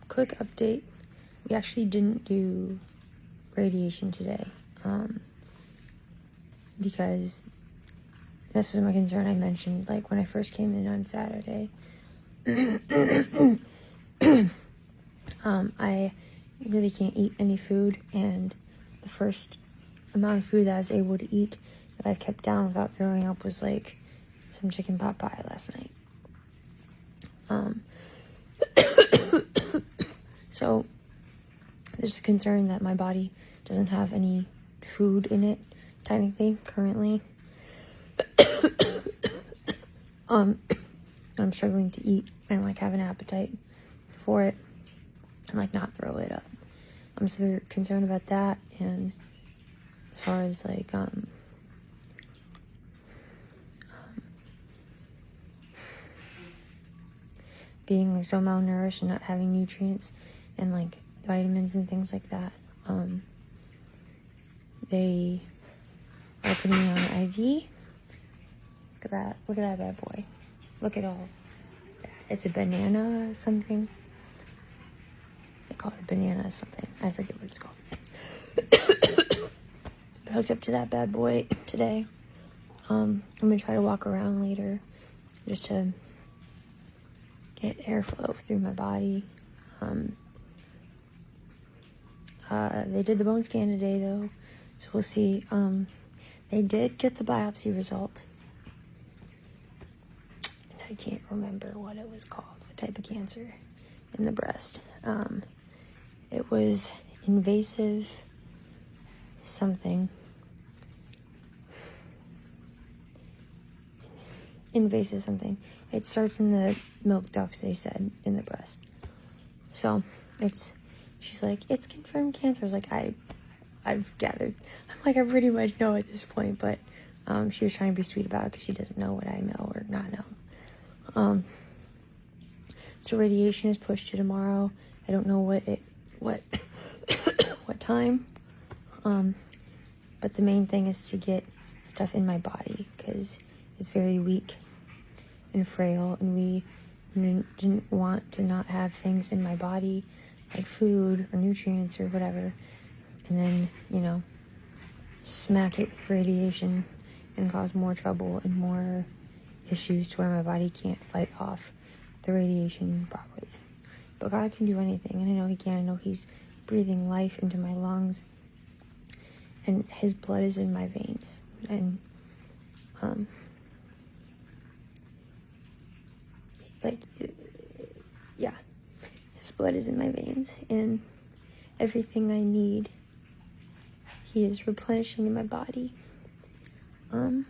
quick update. We actually didn't do radiation today, because this was my concern. I mentioned, like, when I first came in on Saturday. I really can't eat any food, and the first amount of food that I was able to eat that I kept down without throwing up was like some chicken pot pie last night. So there's a concern that my body doesn't have any food in it, technically, currently. I'm struggling to eat and like have an appetite for it and like not throw it up. So they're concerned about that, and as far as like being like so malnourished and not having nutrients and like vitamins and things like that, they are putting me on an IV. Look at that. Look at that bad boy. Look at all that. It's a banana something. They call it a banana something. I forget what it's called. But hooked up to that bad boy today. I'm going to try to walk around later just to get airflow through my body. They did the bone scan today though, so we'll see. They did get the biopsy result. And I can't remember what it was called, what type of cancer in the breast. It was invasive something. Invasive something. It starts in the milk ducts, they said, in the breast. So she's like, it's confirmed cancer. I was like, I've gathered. I'm like, I pretty much know at this point, but she was trying to be sweet about it because she doesn't know what I know or not know. So radiation is pushed to tomorrow. I don't know what time. But the main thing is to get stuff in my body because it's very weak and frail, and we didn't want to not have things in my body like food or nutrients or whatever, and then smack it with radiation and cause more trouble and more issues to where my body can't fight off the radiation properly. But God can do anything, and I know He can. I know He's breathing life into my lungs, and His blood is in my veins, and His blood is in my veins, and everything I need, He is replenishing in my body. And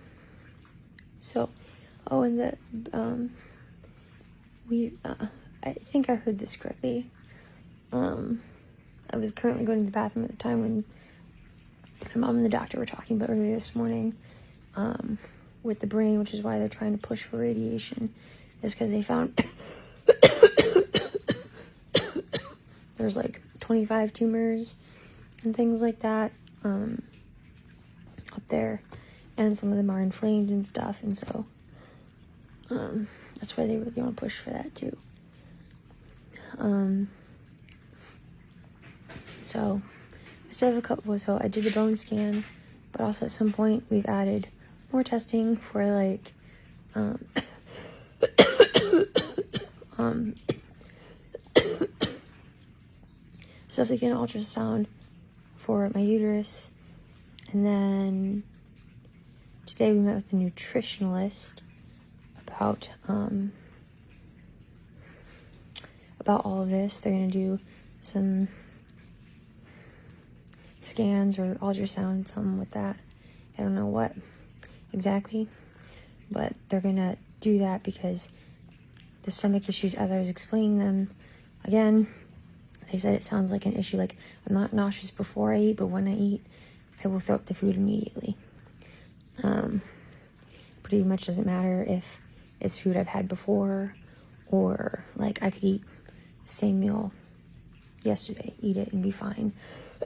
I think I heard this correctly. I was currently going to the bathroom at the time when my mom and the doctor were talking about earlier this morning, with the brain, which is why they're trying to push for radiation, is because they found there's like 25 tumors and things like that up there, and some of them are inflamed and stuff, and so that's why they really want to push for that too. So I still have a couple. So I did the bone scan, but also at some point we've added more testing for like stuff like an ultrasound for my uterus. And then today we met with a nutritionalist about all of this. They're going to do some scans or ultrasound, something with that. I don't know what exactly, but they're going to do that because the stomach issues, as I was explaining them, again, they said it sounds like an issue. Like, I'm not nauseous before I eat, but when I eat, I will throw up the food immediately. Pretty much doesn't matter if it's food I've had before, or like I could eat the same meal yesterday, eat it and be fine.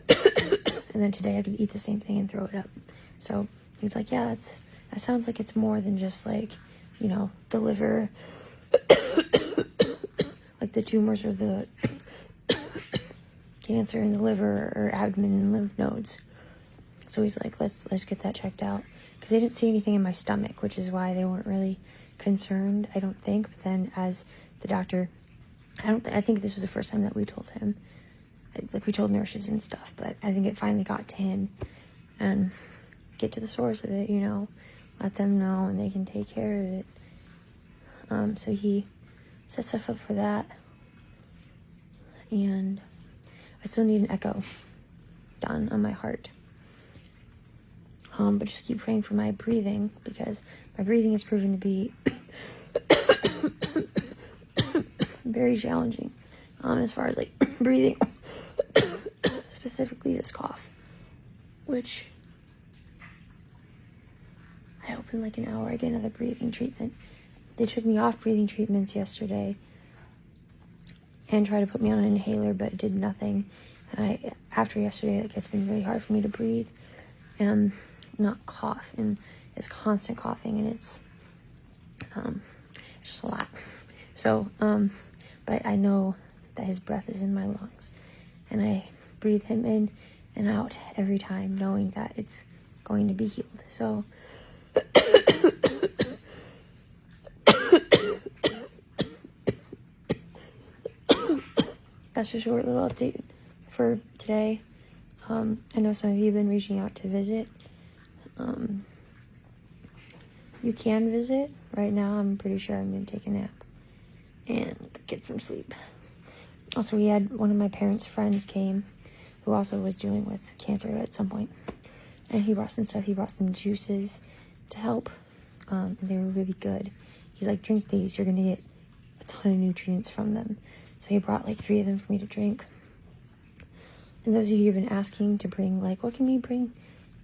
And then today I could eat the same thing and throw it up. So he's like, yeah, that sounds like it's more than just like, the liver like the tumors or the cancer in the liver or abdomen and lymph nodes. So he's like, let's get that checked out, because they didn't see anything in my stomach, which is why they weren't really concerned, I don't think. But then as the doctor, I think this was the first time that we told him, like we told nurses and stuff, but I think it finally got to him, and get to the source of it, let them know and they can take care of it. So he set stuff up for that, and I still need an echo done on my heart. But just keep praying for my breathing, because my breathing has proven to be very challenging, as far as like breathing, specifically this cough, which I hope in like an hour I get another breathing treatment. They took me off breathing treatments yesterday and tried to put me on an inhaler, but it did nothing. And after yesterday, like, it's been really hard for me to breathe and not cough, and it's constant coughing, and it's just a lot. So, but I know that his breath is in my lungs, and I breathe him in and out every time, knowing that it's going to be healed. So that's a short little update for today. I know some of you have been reaching out to visit. You can visit. Right now, I'm pretty sure I'm going to take a nap and get some sleep. Also, we had one of my parents' friends came, who also was dealing with cancer at some point. And he brought some stuff. He brought some juices to help. And they were really good. He's like, drink these. You're going to get a ton of nutrients from them. So he brought like 3 of them for me to drink. And those of you who've been asking to bring, like, what can we bring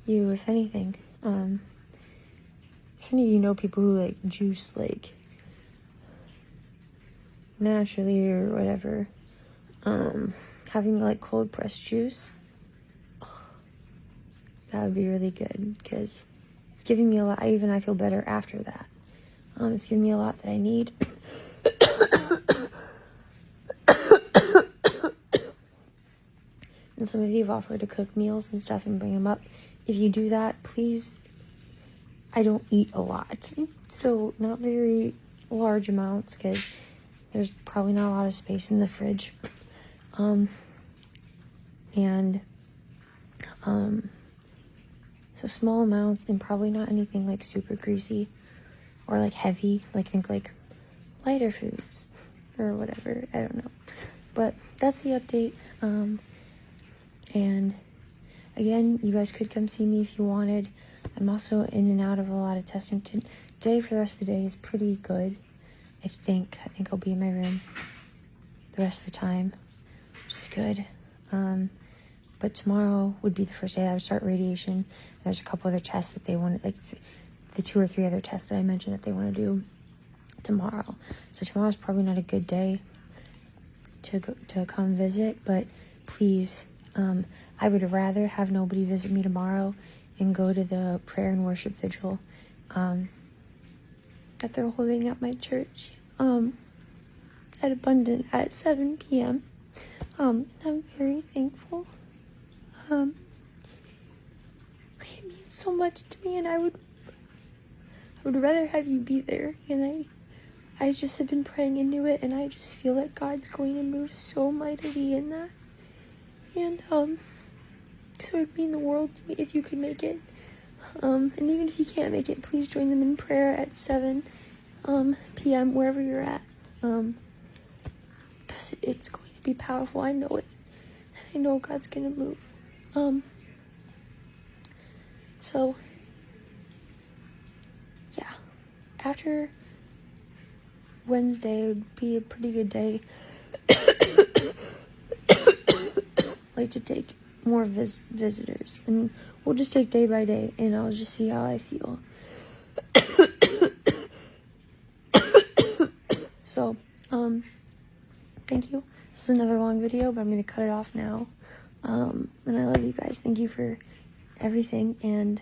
you, if anything? If any of you know people who like juice, like, naturally or whatever, having like cold pressed juice, that would be really good, because it's giving me a lot. I feel better after that. It's giving me a lot that I need. And some of you have offered to cook meals and stuff and bring them up. If you do that, please. I don't eat a lot, so not very large amounts, because there's probably not a lot of space in the fridge. So small amounts, and probably not anything like super greasy or like heavy. Like, think like lighter foods or whatever. I don't know. But that's the update. And again, you guys could come see me if you wanted. I'm also in and out of a lot of testing. Today, for the rest of the day, is pretty good. I think I'll be in my room the rest of the time, which is good. But tomorrow would be the first day that I would start radiation. There's a couple other tests that they wanted, like the 2 or 3 other tests that I mentioned that they want to do tomorrow. So tomorrow's probably not a good day to come visit, but please, I would rather have nobody visit me tomorrow and go to the prayer and worship vigil that they're holding at my church at Abundant at 7 p.m. I'm very thankful. It means so much to me, and I would rather have you be there. And I just have been praying into it, and I just feel that God's going to move so mightily in that. And so it'd mean the world to me if you could make it. And even if you can't make it, please join them in prayer at 7 p.m. wherever you're at. Because it's going to be powerful. I know it. And I know God's going to move. So, yeah. After Wednesday would be a pretty good day. Like to take more visitors, and we'll just take day by day, and I'll just see how I feel. So, thank you. This is another long video, but I'm gonna cut it off now. And I love you guys. Thank you for everything, and